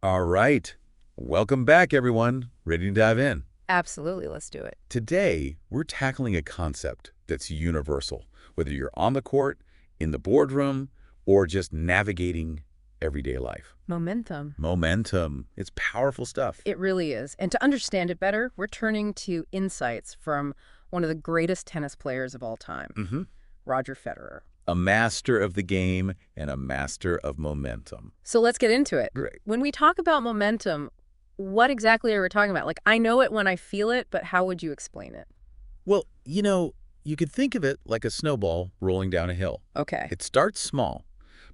All right. Welcome back, everyone. Ready to dive in? Absolutely, let's do it. Today, we're tackling a concept that's universal, whether you're on the court, in the boardroom, or just navigating everyday life. Momentum. Momentum. It's powerful stuff. It really is. And to understand it better, we're turning to insights from one of the greatest tennis players of all time, Roger Federer. A master of the game and a master of momentum. So let's get into it. Great. When we talk about momentum, what exactly are we talking about? Like, I know it when I feel it, but how would you explain it? Well, you could think of it like a snowball rolling down a hill. Okay. It starts small,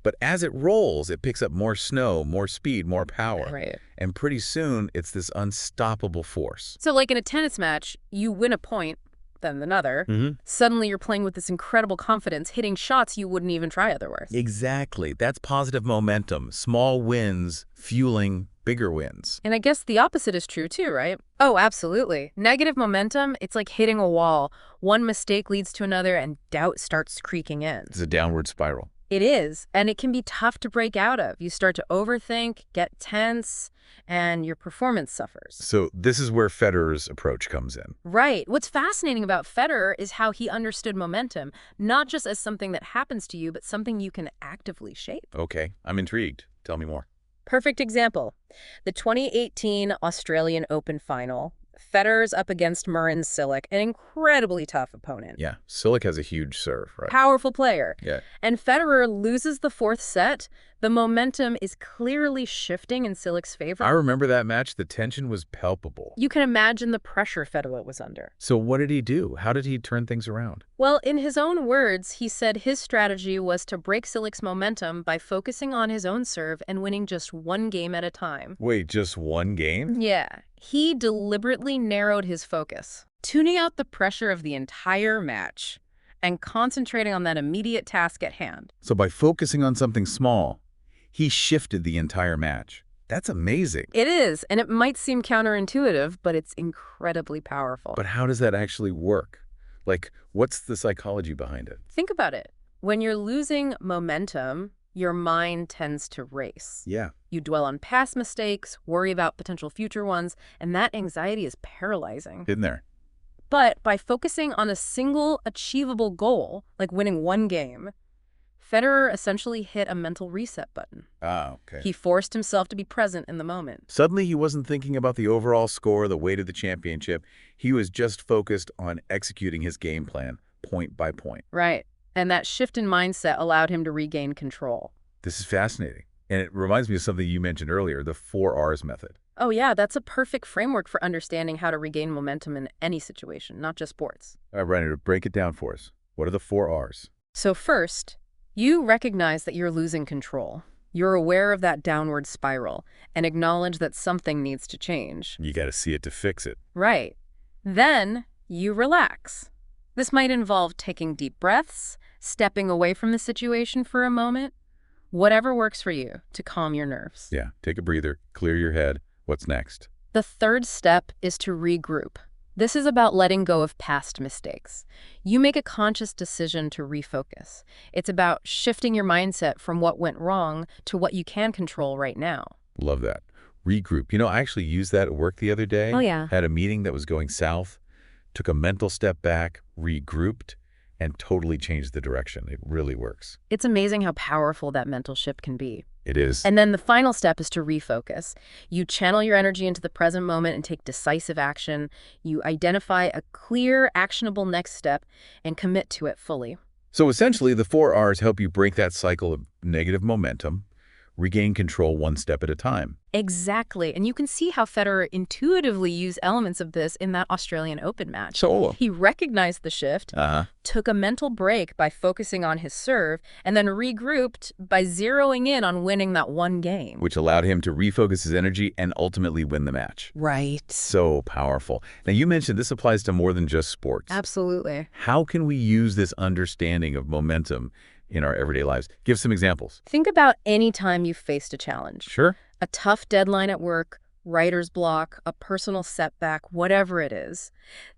but as it rolls, it picks up more snow, more speed, more power. Right. And pretty soon, it's this unstoppable force. So like in a tennis match, you win a point, then another. Suddenly you're playing with this incredible confidence, hitting shots you wouldn't even try otherwise. Exactly. That's positive momentum. Small wins fueling bigger wins. And I guess the opposite is true too, right? Oh, absolutely. Negative momentum, it's like hitting a wall. One mistake leads to another and doubt starts creaking in. It's a downward spiral. It is, and it can be tough to break out of. You start to overthink, get tense, and your performance suffers. So this is where Federer's approach comes in. Right. What's fascinating about Federer is how he understood momentum, not just as something that happens to you, but something you can actively shape. Okay, I'm intrigued. Tell me more. Perfect example. The 2018 Australian Open final. Federer's up against Marin Cilic, an incredibly tough opponent. Yeah, Cilic has a huge serve, right? Powerful player. Yeah. And Federer loses the fourth set. The momentum is clearly shifting in Cilic's favor. I remember that match. The tension was palpable. You can imagine the pressure Federer was under. So what did he do? How did he turn things around? Well, in his own words, he said his strategy was to break Cilic's momentum by focusing on his own serve and winning just one game at a time. Wait, just one game? Yeah. He deliberately narrowed his focus, tuning out the pressure of the entire match and concentrating on that immediate task at hand. So by focusing on something small, he shifted the entire match. That's amazing. It is, and it might seem counterintuitive, but it's incredibly powerful. But how does that actually work? Like, what's the psychology behind it? Think about it. When you're losing momentum, your mind tends to race. Yeah. You dwell on past mistakes, worry about potential future ones, and that anxiety is paralyzing. Been there. But by focusing on a single achievable goal, like winning one game, Federer essentially hit a mental reset button. Ah, okay. He forced himself to be present in the moment. Suddenly, he wasn't thinking about the overall score, the weight of the championship. He was just focused on executing his game plan, point by point. Right. And that shift in mindset allowed him to regain control. This is fascinating. And it reminds me of something you mentioned earlier, the 4Rs method. Oh yeah, that's a perfect framework for understanding how to regain momentum in any situation, not just sports. All right, Reiner, break it down for us. What are the 4Rs? So first, you recognize that you're losing control. You're aware of that downward spiral and acknowledge that something needs to change. You got to see it to fix it. Right. Then you relax. This might involve taking deep breaths, stepping away from the situation for a moment, whatever works for you to calm your nerves. Yeah, take a breather, clear your head. What's next? The third step is to regroup. This is about letting go of past mistakes. You make a conscious decision to refocus. It's about shifting your mindset from what went wrong to what you can control right now. Love that. Regroup. I actually used that at work the other day. Oh, yeah. Had a meeting that was going south, took a mental step back, regrouped, and totally changed the direction. It really works. It's amazing how powerful that mental shift can be. It is. And then the final step is to refocus. You channel your energy into the present moment and take decisive action. You identify a clear, actionable next step and commit to it fully. So essentially, the 4Rs help you break that cycle of negative momentum, regain control one step at a time. Exactly. And you can see how Federer intuitively used elements of this in that Australian Open match. So, He recognized the shift, took a mental break by focusing on his serve, and then regrouped by zeroing in on winning that one game. which allowed him to refocus his energy and ultimately win the match. Right. So powerful. Now, you mentioned this applies to more than just sports. Absolutely. How can we use this understanding of momentum in our everyday lives? Give some examples. Think about any time you've faced a challenge. Sure. A tough deadline at work, writer's block, a personal setback, whatever it is.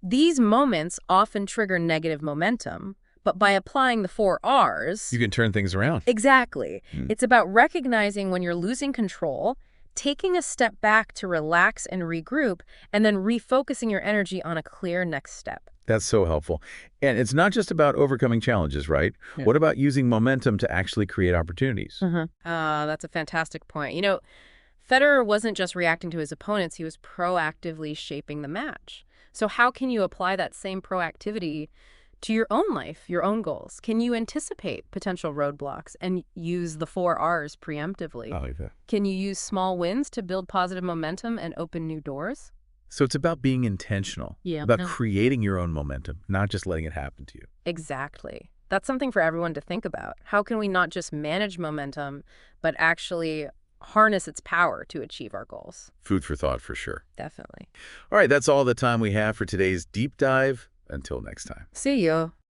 These moments often trigger negative momentum, but by applying the 4 Rs... You can turn things around. Exactly. It's about recognizing when you're losing control, taking a step back to relax and regroup, and then refocusing your energy on a clear next step. That's so helpful. And it's not just about overcoming challenges, right? Yeah. What about using momentum to actually create opportunities? That's a fantastic point. Federer wasn't just reacting to his opponents, he was proactively shaping the match. So how can you apply that same proactivity to your own life, your own goals? Can you anticipate potential roadblocks and use the 4 Rs preemptively? I like that. Can you use small wins to build positive momentum and open new doors? So it's about being intentional, Yeah. about No. creating your own momentum, not just letting it happen to you. Exactly. That's something for everyone to think about. How can we not just manage momentum, but actually harness its power to achieve our goals? Food for thought for sure. Definitely. All right, that's all the time we have for today's deep dive. Until next time. See you.